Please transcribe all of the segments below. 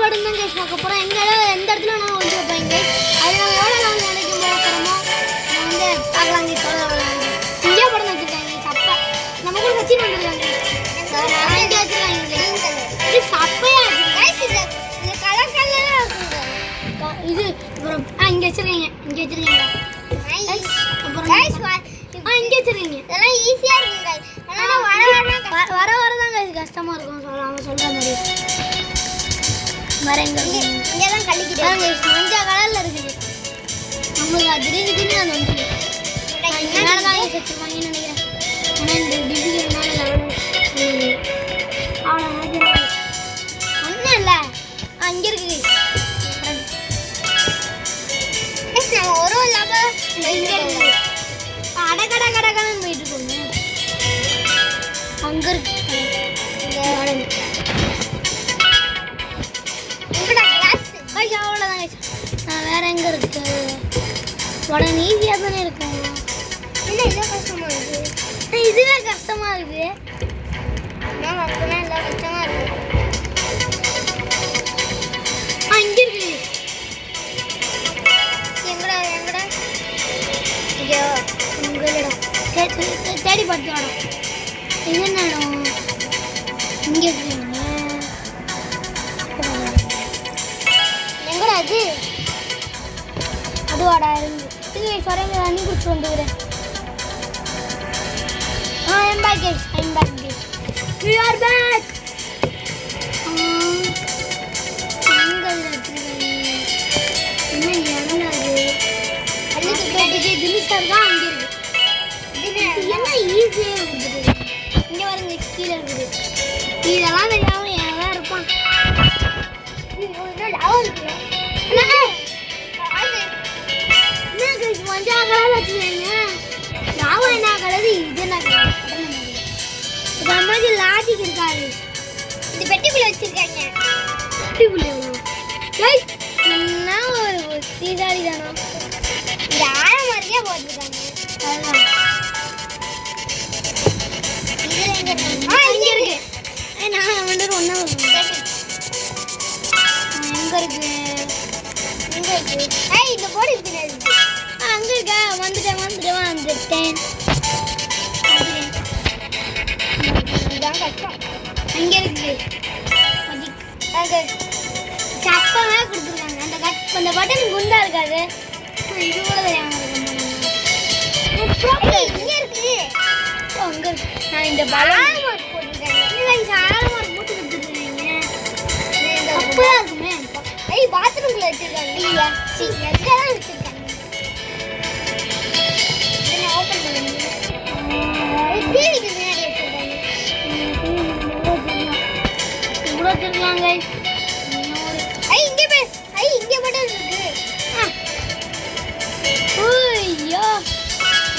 படம் தான் கைஸ் பார்க்க போகிறோம். எந்த இடத்துல நான் வந்து வைப்பேன் கைஸ். அது நம்ம எவ்வளோ நாள் நினைக்கும் போகிறோமோ நான் வந்து பார்க்கலாம் கைஸ். சொல்லலாம் இந்தியா படம் வச்சுருக்காங்க கைஸ். அப்பா நம்ம கூட வச்சு வந்துருக்காங்க நான் இங்கே வச்சுருக்காங்க இது சப்பையாக இருக்குது இந்த கலர் கலராக இருக்குங்க இது. அப்புறம் இங்கே வச்சுருக்கீங்க இங்கே வச்சுருக்கீங்க அப்புறம் இங்கே வச்சுருக்கீங்க. இதெல்லாம் ஈஸியாக இருக்குங்க. ஆனால் வர தான் கைஸ் கஷ்டமாக இருக்கும் அவங்க சொல்கிற மாதிரி. மரங்க இங்கே தான் கழிக்கிட்டு மஞ்சள் கலரில் இருக்குது. நம்மளுக்கு திடீர்னு அது வந்து மேலே தான் வச்சுருப்பாங்கன்னு நினைக்கிறேன். ஆனால் இந்த டிகிரி மேலே அவ்வளோ ஒன்றும் இல்லை அங்கே இருக்குது நம்ம ஒரு இல்லாமல் இங்கே இருக்குது. கடகடன்னு போயிட்டு இருக்கோங்க. அங்கே இருக்கு அவ்வளோதான். வேற எங்கே இருக்கு உடனே ஈஸியாக தானே இருக்கும். இல்லை இதுவே கஷ்டமாக இருக்குது. இதுவே கஷ்டமாக இருக்குது. அப்படின்னா இல்லை கஷ்டமாக இருக்கு. இங்கே இருக்கு எங்கடா இங்கே உங்கள் இடம் தேடி பார்த்து இடம் இது என்ன இடம் இங்கே இருக்குங்க. எங்கடா அது அதுவாடா இருந்து இது சொரங்க தண்ணி குடிச்சு வந்துக்கிறேன். I'm back guys. We are back. என்ன இறங்கா அது அதுக்கு தினிஸ்டர் தான் அங்கே இருக்கு. என்ன ஈஸியாக இருக்குது. இங்கே வருங்க கீழே இருக்குது. இதெல்லாம் தெரியாமல் ஏன் இருப்பான் மஞ்சா கலர் வச்சுக்கோங்க. யாவும் என்ன கலரு இது என்ன கலர் இது மாதிரி லாஜிக் இருக்காது. இது பெட்டிக்குள்ளே வச்சுருக்காங்க. பெட்டிக்குள்ளே என்ன ஒரு தீசாடி தானோ இந்த ஆழம் மாதிரியே போட்டுருக்காங்க. அதுதான் இங்கே இருக்கு. நான் வந்து ஒன்றா எங்கே இருக்கு இந்த போர்டு பின்னாடி அங்கே இருக்கா. வந்துட்டேன் இதுதான் கஷ்டம். அங்கே இருக்குது அங்கே சப்பமாக கொடுத்துருக்காங்க. அந்த பட்டன் குண்டா இருக்காது. இது கூட தெரியாமல் இங்கே இருக்குது. அங்கே இருக்கு. நான் இந்த பலம் போட்டுருக்கேன். ஆழமாக போட்டு கொடுத்துருக்கீங்க. அப்பதான் இருக்குமே. பாத்ரூம்ல வச்சிருக்காங்க. இல்லையா எங்கதான் வச்சிருக்காங்க. ஓப்பன் பண்ணுங்க. டிவிக்கு முன்னாடி வச்சிருக்காங்க. இவ்வளோ வச்சிருக்காங்க. இங்கே மட்டும் இருக்கு. ஐயோ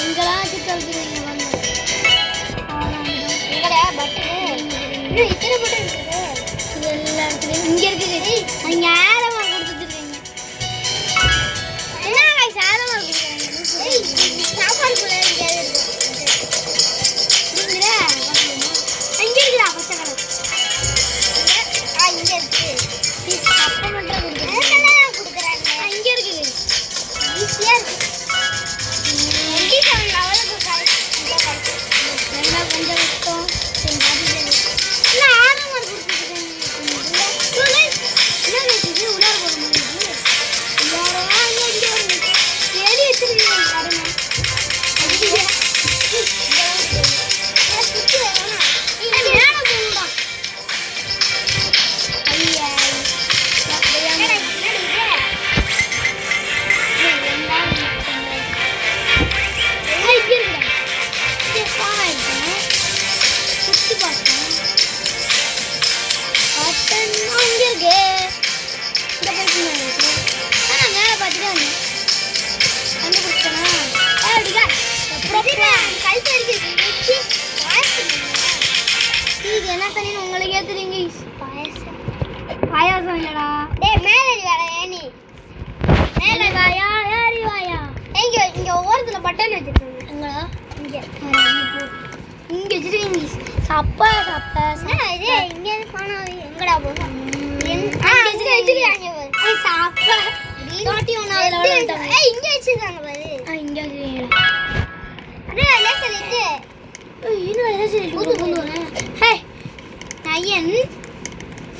எங்கெல்லாம் வச்சுருக்கீங்க வந்து எங்கடா பட்டனு இன்னும் இத்தனை பட்டன் இருக்குது. இது எல்லா இடத்துலையும் இங்கே இருக்குது. அங்கே ஆழமாக கொடுத்துருக்கீங்க. என்ன ஆழமாக கொடுக்குறாங்க. சாப்பாடுக்குள்ள எங்கேயாவது இருக்குங்களா அங்கே இருக்குதா பச்சை கலர். இங்கே இருக்கு. அப்போ மட்டும் கொடுக்குறாங்க. இங்கே இருக்குது. ஈஸியாக இருக்கு. கொஞ்சம் கஷ்டம் ஆழமாக கொடுத்துருக்கேன். என்ன தண்ணி உங்களுக்கே தெரியுங்க. பாயாசம் இல்லடா. டேய் மேலே வாடா. ஏனி மேலே வாயா ஏறி வாயா. இங்க ஓரத்துல பட்டன் வச்சிருக்காங்க. எங்கடா இங்க வச்சிருக்கீங்க. சப்பா இது இங்க பானா எங்கடா போகும். 31 ஆவதுல விளையாண்டோம். ஏய் இங்க வச்சிருக்காங்க பாரு. இங்க வச்சிருக்கீங்க. அடே எல்லாம் சொல்லிட்டு. இன்னும் என்ன சொல்லிட்டு கொண்டு வரேன். ஹே 9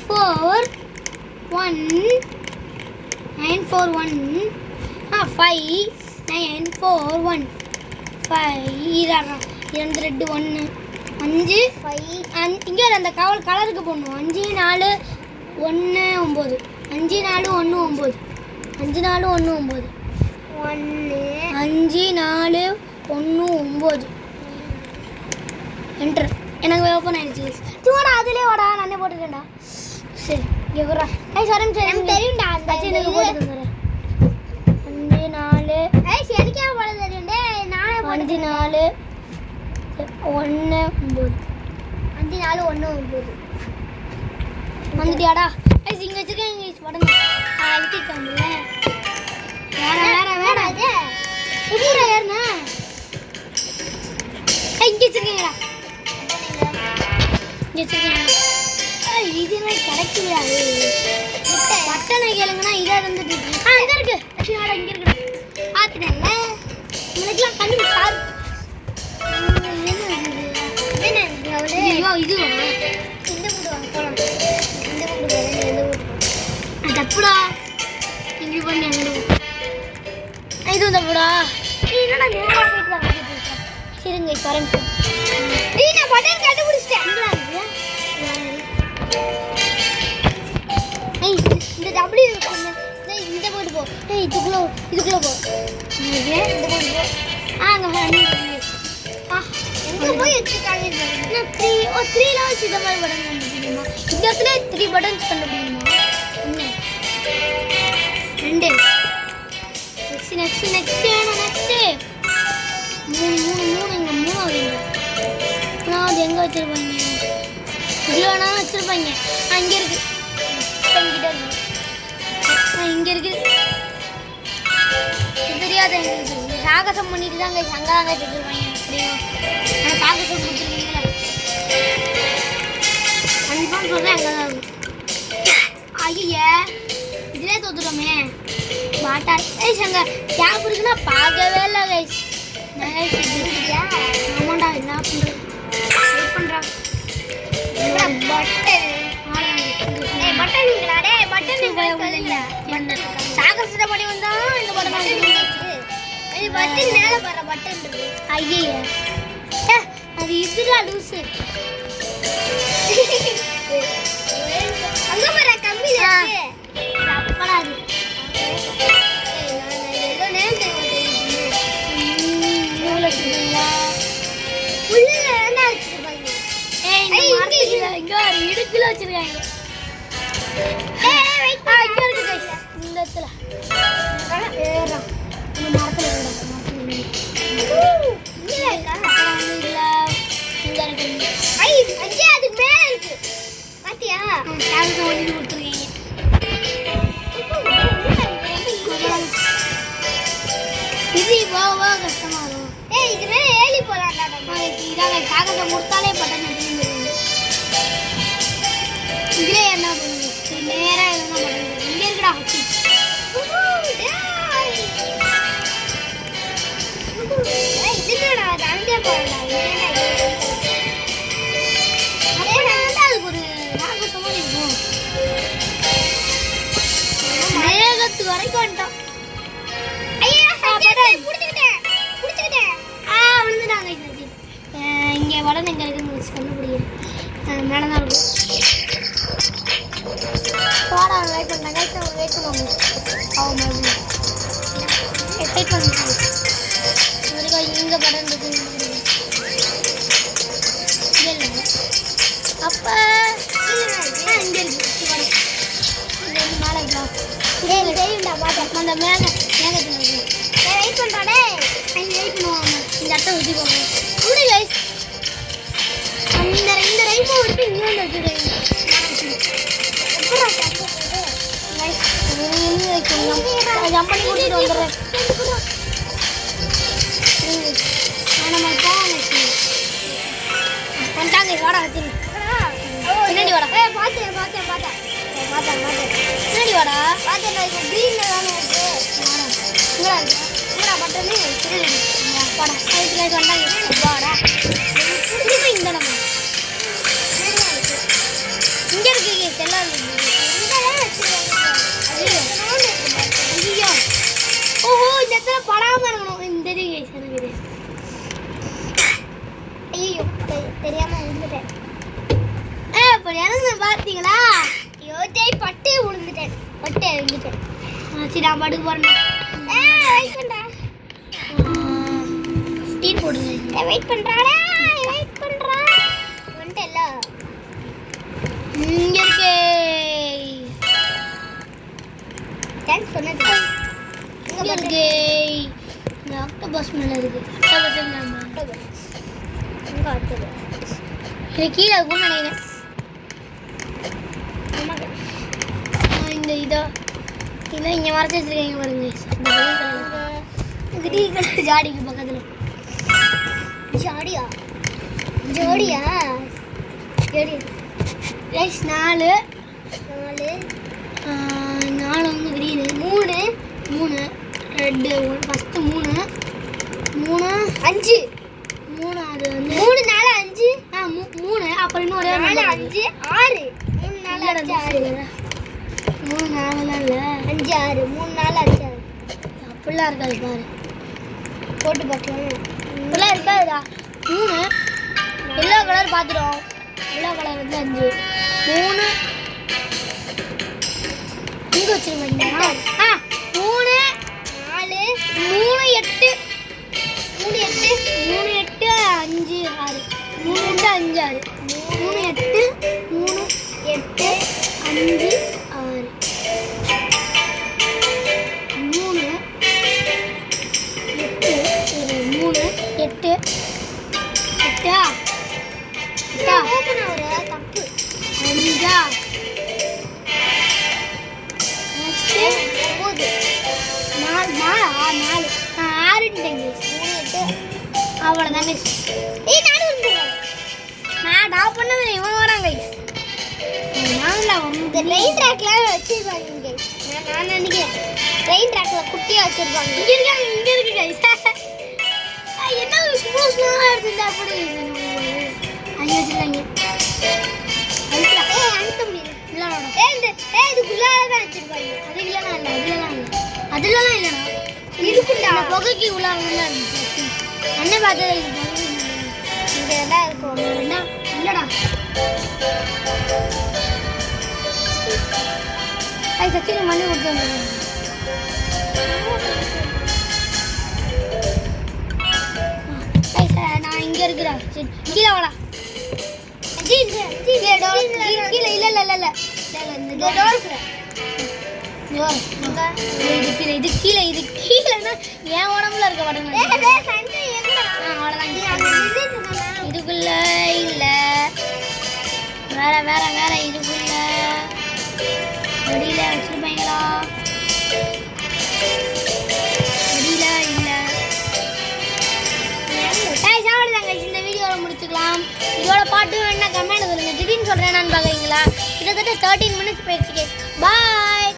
4 1 9 4 1 5 9 4 1 5 இரா 2 ரெட் 1 5 5 இங்க அந்த கலருக்கு போடணும். 5 4 1 9 5 4 1 9 5 4 1 9 5 4 1 9 என்டர். எனக்கு ஓப்பன் ஆயிடுச்சு. சும்மாடா அதிலே வாடா நானே போட்டுட்டேன்டா. சரி இங்கே வரா. ஏய் சரம் சரி எனக்கு தெரியும்டா. அந்த எனக்கு போட்டு தந்துறேன். 5 4 ஏய் சரிக்கா போட தெரியும்டே. நானே 5 4 1 9 5 4 1 9 வந்துட்டியாடா? ஏய் இங்க வச்சிருக்கேன். இங்க படம் அழுத்திட்டாங்கல. வேற இது எப்படிடா ஏறனா? ஏய் இங்க வச்சிருக்கீங்கடா. இங்க வச்சிருக்கீங்க. ஏய் இது என்ன கிடைக்கலையா? பட்டனை கேளுங்கனா இதா இருந்துட்டு இருக்கு. இங்க இருக்கு. ஆக்சுவலா இங்க இருக்கு. பாத்துட்டேன்ல. உங்களுக்குலாம் கண்ணு சார். என்ன இது அவளே? ஐயோ இதுவா? இந்த மூடு வாங்க போலாம். இந்த மூடு வேற இந்த மூடு. தப்புடா. இங்க பண்ணி அங்க. இது தப்புடா. என்னடா நேரா போயிட்டு இருங்க வரேன். ஏய் நான் பட்டன் கண்டுபிடிச்சிட்டேன். என்னடா இது? ஏய் இந்த W இருக்குங்க. டேய் இந்த போடு போ. ஏய் இதுக்குள்ள போ. இங்க இந்த போடு போ. அங்க வந்து எங்க போய் வச்சிருக்காங்க? நான் 3 ல வச்சு இந்த மாதிரி பட்டன் கண்டுபிடிக்கணுமா? இந்த இடத்துல 3 பட்டன்ஸ் கண்டுபிடிக்கணுமா? என்ன 2 நெக்ஸ்ட் மூணு இங்க 3 வருது. நான் அது எங்க வச்சிருப்பாங்க? இல்லனா வச்சிருப்பாங்க. அங்க இருக்கு. இங்க இருக்கு. தெரியாத எங்களுக்கு சாகசம் பண்ணிட்டு தாங்க சங்காங்க வச்சிருப்பாங்க. அப்படியே நான் சாகசம் கொடுத்துருக்கீங்களா? கன்ஃபார்ம் சொல்றேன் அங்கதான் இருக்கு. ஐயா இதுலயே தோத்துட்டோமே. பாட்டா ஏய் சங்க கேப் இருக்குன்னா பார்க்கவே இல்லை கைஸ். ஆமாண்டா என்ன பண்ற? வெயிட் பண்றா. பட்டன் டேய் பட்டன் இல்ல. சாகசட பண்ணி வந்தா இந்த பட்டன் வந்துச்சு. ஏய் பட்டன் மேல வர பட்டன் இருக்கு. ஐயே அது இதுடா லூசு. அங்க வர கம்பில இருக்கு. அப்படாது. ஏய் நான் எல்லோ நேம் தெரியும். நூல வச்சிருக்கீங்களா? உள்ள என்ன வச்சிருப்பாங்க? ஏய் இந்த மார்க்கெட்ல இங்க ஒரு இடுக்குல வச்சிருக்காங்க. ஏய் வெயிட் பண்ணு. இங்க இருக்கு गाइस. இந்த இடத்துல. ஏறா. இந்த மரத்துல ஏறா. இல்ல இல்ல. இங்க இருக்கு. ஐ அங்க அது மேல இருக்கு. பாத்தியா? சாகசம் பண்ணி கொடுத்துருக்கீங்க. இது வா கஷ்டமா இருக்கும். ஏய் இது மேல ஏலி போலாம்டா நம்ம. இதாங்க சாகசம் கொடுத்தாலே பட்டன் வந்துருங்க. இதுல என்ன பண்ணுங்க? நேரா என்ன பண்ணுங்க? இங்க இருக்குடா ஹச்சி. ஏய் இது என்னடா அங்கே போறடா. என்னடா இது? அப்படியே நான் அதுக்கு ஒரு சாகசமா இருக்கும். மேகத்து வரைக்கும் வந்துட்டோம். ஐயா பட்டன் புடிச்சிட்டேன். விழுந்துட்டாங்க இது. இங்க வடன எங்க இருக்குன்னு கண்டுபிடிக்கிறேன். மேல தான் இருக்கும். போடா வெயிட் பண்ணாங்க. வெயிட் பண்ணுவாங்க. ஆமா வெயிட் பண்ணுங்க. இங்க பட்டன் இருக்கு. இல்ல அப்ப இங்க இருக்கு. இது மேல இருக்கா? ஏய் தெரியும்டா பாத்தா. அந்த மேகத்துல இருக்கு. வெயிட் பண்றானே. அங்க வெயிட் பண்ணுவாங்க. இந்த அட்டை ஊத்தி போங்க. குடி गाइस. இந்த ரைமோ வந்து இங்க வந்து வச்சிருக்கீங்க. எப்பறா கஷ்டப்படுது? गाइस நீங்க வைக்கணும். ஜம்ப் பண்ணி கூட்டிட்டு வந்துறேன். நாம போவோம். வந்துட்டாங்க வாடா வச்சிரு. பின்னாடி வாடா. ஏய் பாத்தேன். பின்னாடி வாடா. பாத்தேன் நான் கிரீன்ல தான இருக்கு. இங்கடா இருக்கு இங்கடா பட்டனு வாடா அதுக்கு லைட் வந்தாங்க வாடா திரும்ப இந்த நம்ம இங்க இருக்கு எல்லாம் இங்கதான் வச்சிருக்காங்க ஐயோ ஓஹோ இந்த இடத்துல படாம இருக்கணும் இந்த எனக்கு ஐயோ தெரியாம விழுந்துட்டேன் இப்போ எனக்கு பார்த்தீங்களா யோஜை பட்டு விழுந்துட்டேன் பட்டு விழுந்துட்டேன் சரி நான் படுக்க போறேன் வெயிட் பண்ணுறா ஸ்டீல் போடுங்க வெயிட் பண்ணுறாடா வெயிட் பண்ணுறா வந்துட்டல இங்கே இருக்கு தேங்க்ஸ் சொன்னது இங்கே இருக்கு இந்த ஆக்டோபஸ் மேலே இருக்கு ஆக்டோபஸ் இங்கே ஆக்டோபஸ் இது கீழே இருக்கும்னு நினைக்கிறேன் இந்த இதோ இல்லை இங்கே மறைச்சி வச்சுருக்கீங்க பாருங்க இந்த கிரீன் கலர் ஜாடிக்கு பக்கத்தில் ஜாடியா ஜோடியா ஜோடி ரைஸ் 4 வந்து கிரீனு 3 ரெட்டு ஃபஸ்ட்டு 3 5 அது வந்து 3 4 5 3 அப்புறம் இன்னொரு 4 5 6 3 4 5 6 3 4 இல்லை 5 6 3 4 5 6 அப்படிலாம் இருக்காது பாரு போட்டு பார்க்கலாம் இப்படிலாம் இருக்காதுடா 3 எல்லோ கலர் பார்த்துடும் எல்லோ கலர் வந்து 5 3 இங்கே வச்சுருங்க 3 4 3 8 3 8 3 8 5 6 3 8 5 6 3 8 3 8 5 6 3 8 8 ஓபன் ஆகுற தப்பு 5 நெக்ஸ்ட் 9 4 அவ்வளோதாங்க நான் டாப் பண்ணது இவன் வராங்க இந்த ட்ரெயின் ட்ராக்லாம் வச்சிருப்பாங்க நான் நினைக்கிறேன் ட்ரெயின் ட்ராக்ல குட்டியாக வச்சிருப்பாங்க இங்கே இருக்கு கைஸ் என்ன ஸ்மூத்லாம் எடுத்துருந்தா அப்படி அங்கே வச்சிருக்காங்க அழுத்த முடியல இதுக்குள்ளால தான் வச்சிருப்பாங்க அதுலலாம் இல்லைண்ணா இருக்குண்டா புகைக்கு உள்ளாங்க இருந்துச்சு என்ன பார்த்தது இங்கே எல்லாம் இருக்கும் இல்லைடா அது சச்சின் மண்ணு கொடுத்து நான் இங்கே இருக்கிறா சரி கீழே வாடா கீழே இல்லை இந்த டோர் இது கீழேன்னா என் உடம்புல இருக்க உடம்பு இதுக்குள்ள இல்லை வேற இதுக்குள்ள அடியில் வச்சிருப்பாங்களா அடியில் இல்லை சாப்பிடுதாங்க இந்த வீடியோவில் முடிச்சுக்கலாம் இதோட பாட்டு வேணா கமெண்ட் சொல்லுங்க திடீர்னு சொல்கிறேன் நான் பார்க்குறீங்களா கிட்டத்தட்ட 13 minutes போயிடுச்சு